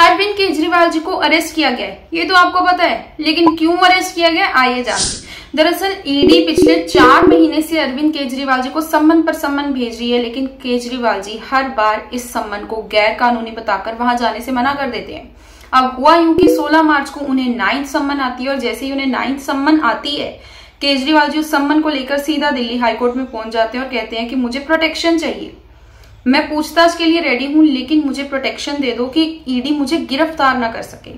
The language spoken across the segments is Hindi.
अरविंद केजरीवाल जी को अरेस्ट किया गया है, ये तो आपको पता है, लेकिन क्यों अरेस्ट किया गया आइए जानते। दरअसल ईडी पिछले 4 महीने से अरविंद केजरीवाल जी को सम्मन पर सम्मन भेज रही है, लेकिन केजरीवाल जी हर बार इस सम्मन को गैर कानूनी बताकर वहां जाने से मना कर देते हैं। अब हुआ यूं कि 16 मार्च को उन्हें 9th सम्मन आती है और जैसे ही उन्हें 9th सम्मन आती है, केजरीवाल जी उस सम्मन को लेकर सीधा दिल्ली हाईकोर्ट में पहुंच जाते हैं और कहते हैं कि मुझे प्रोटेक्शन चाहिए, मैं पूछताछ के लिए रेडी हूं, लेकिन मुझे प्रोटेक्शन दे दो कि ईडी मुझे गिरफ्तार ना कर सके।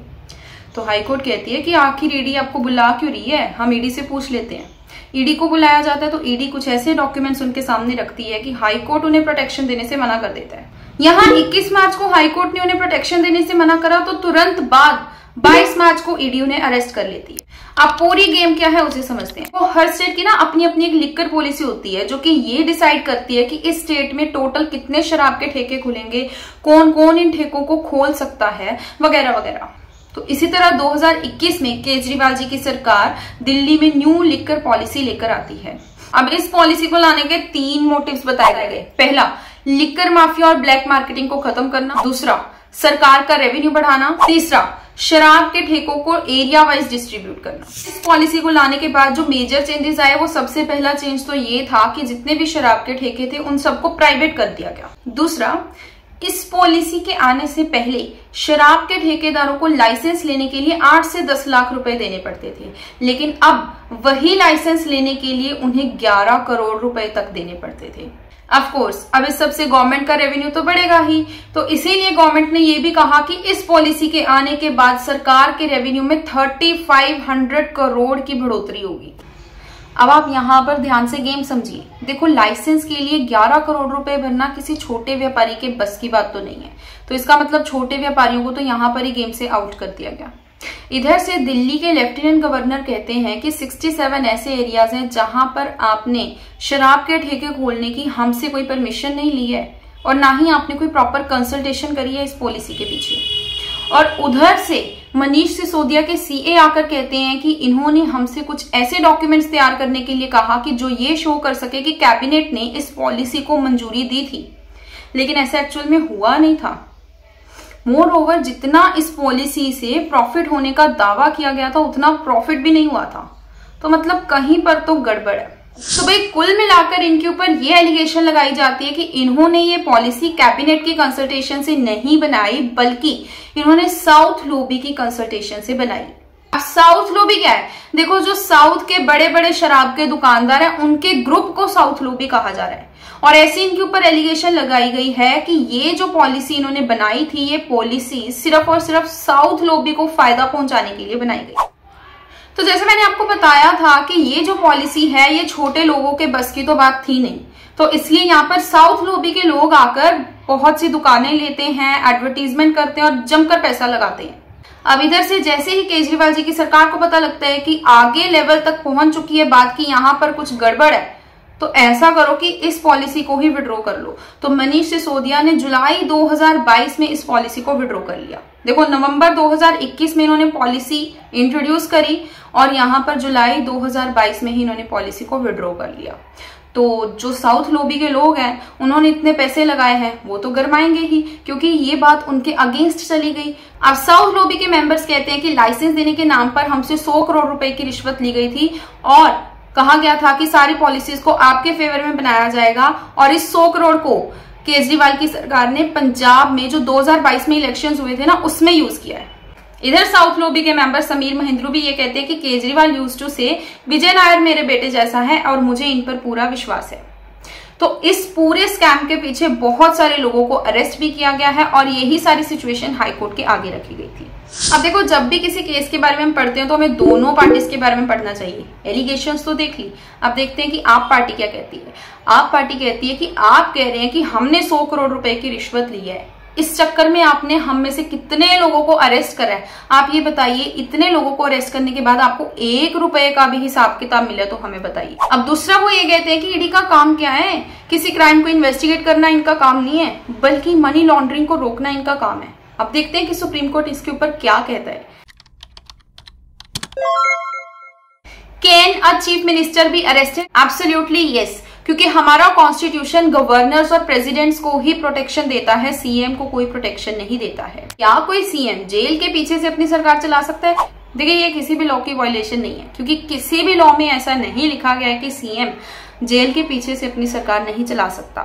तो हाईकोर्ट कहती है कि आखिर ईडी आपको बुला क्यों रही है, हम ईडी से पूछ लेते हैं। ईडी को बुलाया जाता है तो ईडी कुछ ऐसे डॉक्यूमेंट्स उनके सामने रखती है कि हाईकोर्ट उन्हें प्रोटेक्शन देने से मना कर देता है। यहाँ 21 मार्च को हाईकोर्ट ने उन्हें प्रोटेक्शन देने से मना करा, तो तुरंत बाद 22 मार्च को ईडी उन्हें अरेस्ट कर लेती है। अब पूरी गेम क्या है उसे समझते हैं। तो हर स्टेट की ना अपनी अपनी एक लिक्कर पॉलिसी होती है जो कि ये डिसाइड करती है कि इस स्टेट में टोटल कितने शराब के ठेके खुलेंगे, कौन कौन इन ठेकों को खोल सकता है, वगैरह वगैरह। तो इसी तरह 2021 में केजरीवाल जी की सरकार दिल्ली में न्यू लिक्कर पॉलिसी लेकर आती है। अब इस पॉलिसी को लाने के 3 मोटिव्स बताए गए। पहला, लिक्कर माफिया और ब्लैक मार्केटिंग को खत्म करना। दूसरा, सरकार का रेवेन्यू बढ़ाना। तीसरा, शराब के ठेकों को एरिया वाइज डिस्ट्रीब्यूट करना। इस पॉलिसी को लाने के बाद जो मेजर चेंजेस आए, वो सबसे पहला चेंज तो ये था कि जितने भी शराब के ठेके थे उन सबको प्राइवेट कर दिया गया। दूसरा, इस पॉलिसी के आने से पहले शराब के ठेकेदारों को लाइसेंस लेने के लिए 8 से 10 लाख रुपए देने पड़ते थे, लेकिन अब वही लाइसेंस लेने के लिए उन्हें 11 करोड़ रुपए तक देने पड़ते थे। ऑफ कोर्स अब इस सबसे गवर्नमेंट का रेवेन्यू तो बढ़ेगा ही, तो इसीलिए गवर्नमेंट ने यह भी कहा कि इस पॉलिसी के आने के बाद सरकार के रेवेन्यू में 3500 करोड़ की बढ़ोतरी होगी। अब आप यहां पर ध्यान से गेम समझिए। देखो, लाइसेंस के लिए 11 करोड़ रुपए भरना किसी छोटे व्यापारी के बस की बात तो नहीं है, तो इसका मतलब छोटे व्यापारियों को तो यहां पर ही गेम से आउट कर दिया गया। इधर से दिल्ली के लेफ्टिनेंट गवर्नर कहते हैं कि 67 ऐसे एरियाज हैं जहां पर आपने शराब के ठेके खोलने की हमसे कोई परमिशन नहीं ली है और ना ही आपने कोई प्रॉपर कंसल्टेशन करी है इस पॉलिसी के पीछे। और उधर से मनीष सिसोदिया के सीए आकर कहते हैं कि इन्होंने हमसे कुछ ऐसे डॉक्यूमेंट्स तैयार करने के लिए कहा कि जो ये शो कर सके कि कैबिनेट ने इस पॉलिसी को मंजूरी दी थी, लेकिन ऐसा एक्चुअल में हुआ नहीं था। मोर ओवर, जितना इस पॉलिसी से प्रॉफिट होने का दावा किया गया था उतना प्रॉफिट भी नहीं हुआ था। तो मतलब कहीं पर तो गड़बड़ है। तो भाई कुल मिलाकर इनके ऊपर ये एलिगेशन लगाई जाती है कि इन्होंने ये पॉलिसी कैबिनेट की कंसल्टेशन से नहीं बनाई, बल्कि इन्होंने साउथ लॉबी की कंसल्टेशन से बनाई। अब साउथ लॉबी क्या है? देखो, जो साउथ के बड़े बड़े शराब के दुकानदार हैं उनके ग्रुप को साउथ लॉबी कहा जा रहा है। और ऐसे इनके ऊपर एलिगेशन लगाई गई है कि ये जो पॉलिसी इन्होंने बनाई थी, ये पॉलिसी सिर्फ और सिर्फ साउथ लॉबी को फायदा पहुंचाने के लिए बनाई गई। तो जैसे मैंने आपको बताया था कि ये जो पॉलिसी है ये छोटे लोगों के बस की तो बात थी नहीं, तो इसलिए यहाँ पर साउथ लॉबी के लोग आकर बहुत सी दुकानें लेते हैं, एडवर्टीजमेंट करते हैं और जमकर पैसा लगाते हैं। अब इधर से जैसे ही केजरीवाल जी की सरकार को पता लगता है कि आगे लेवल तक पहुंच चुकी है बात की यहाँ पर कुछ गड़बड़ है, तो ऐसा करो कि इस पॉलिसी को ही विड्रॉ कर लो। तो मनीष सिसोदिया ने जुलाई 2022 में इस पॉलिसी को विड्रॉ कर लिया। देखो, नवंबर 2021 में इन्होंने पॉलिसी इंट्रोड्यूस करी और यहाँ पर जुलाई 2022 में ही इन्होंने पॉलिसी को विड्रॉ कर लिया। तो जो साउथ लॉबी के लोग हैं उन्होंने इतने पैसे लगाए हैं, वो तो गरमाएंगे ही, क्योंकि ये बात उनके अगेंस्ट चली गई। अब साउथ लॉबी के मेंबर्स कहते हैं कि लाइसेंस देने के नाम पर हमसे 100 करोड़ रुपए की रिश्वत ली गई थी और कहा गया था कि सारी पॉलिसीज को आपके फेवर में बनाया जाएगा, और इस 100 करोड़ को केजरीवाल की सरकार ने पंजाब में जो 2022 में इलेक्शंस हुए थे ना, उसमें यूज किया है। इधर साउथ लॉबी के मेंबर समीर महेंद्रू भी ये कहते हैं कि केजरीवाल यूज्ड टू से विजय नायर मेरे बेटे जैसा है और मुझे इन पर पूरा विश्वास है। तो इस पूरे स्कैम के पीछे बहुत सारे लोगों को अरेस्ट भी किया गया है और यही सारी सिचुएशन हाईकोर्ट के आगे रखी गई थी। अब देखो, जब भी किसी केस के बारे में हम पढ़ते हैं तो हमें दोनों पार्टीज के बारे में पढ़ना चाहिए। एलिगेशंस तो देख ली, अब देखते हैं कि आप पार्टी क्या कहती है। आप पार्टी कहती है कि आप कह रहे हैं कि हमने 100 करोड़ रुपए की रिश्वत ली है, इस चक्कर में आपने हम में से कितने लोगों को अरेस्ट करा है, आप ये बताइए। इतने लोगों को अरेस्ट करने के बाद आपको 1 रुपए का भी हिसाब किताब मिला तो हमें बताइए। अब दूसरा वो ये कहते हैं कि ईडी का काम क्या है, किसी क्राइम को इन्वेस्टिगेट करना इनका काम नहीं है, बल्कि मनी लॉन्ड्रिंग को रोकना इनका काम है। अब देखते हैं कि सुप्रीम कोर्ट इसके ऊपर क्या कहता है। Can a chief minister be arrested? Absolutely yes. क्योंकि हमारा कॉन्स्टिट्यूशन गवर्नर्स और प्रेसिडेंट्स को ही प्रोटेक्शन देता है, सीएम को कोई प्रोटेक्शन नहीं देता है। क्या कोई सीएम जेल के पीछे से अपनी सरकार चला सकता है? देखिए, ये किसी भी लॉ की वायलेशन नहीं है, क्योंकि किसी भी लॉ में ऐसा नहीं लिखा गया है कि सीएम जेल के पीछे से अपनी सरकार नहीं चला सकता।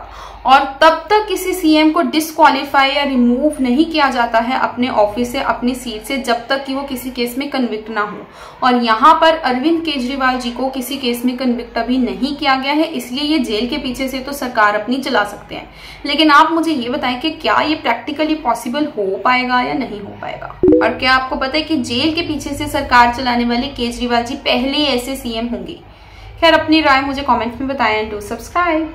और तब तक किसी सीएम को डिस्क्वालीफाई या रिमूव नहीं किया जाता है अपने ऑफिस से, अपनी सीट से, जब तक कि वो किसी केस में कन्विक्ट ना हो। और यहाँ पर अरविंद केजरीवाल जी को किसी केस में कन्विक्ट अभी नहीं किया गया है, इसलिए ये जेल के पीछे से तो सरकार अपनी चला सकते हैं। लेकिन आप मुझे ये बताएं कि क्या ये प्रैक्टिकली पॉसिबल हो पाएगा या नहीं हो पाएगा? और क्या आपको पता है कि जेल के पीछे से सरकार चलाने वाले केजरीवाल जी पहले ऐसे सीएम होंगे? खैर, अपनी राय मुझे कमेंट में बताएं। Do subscribe.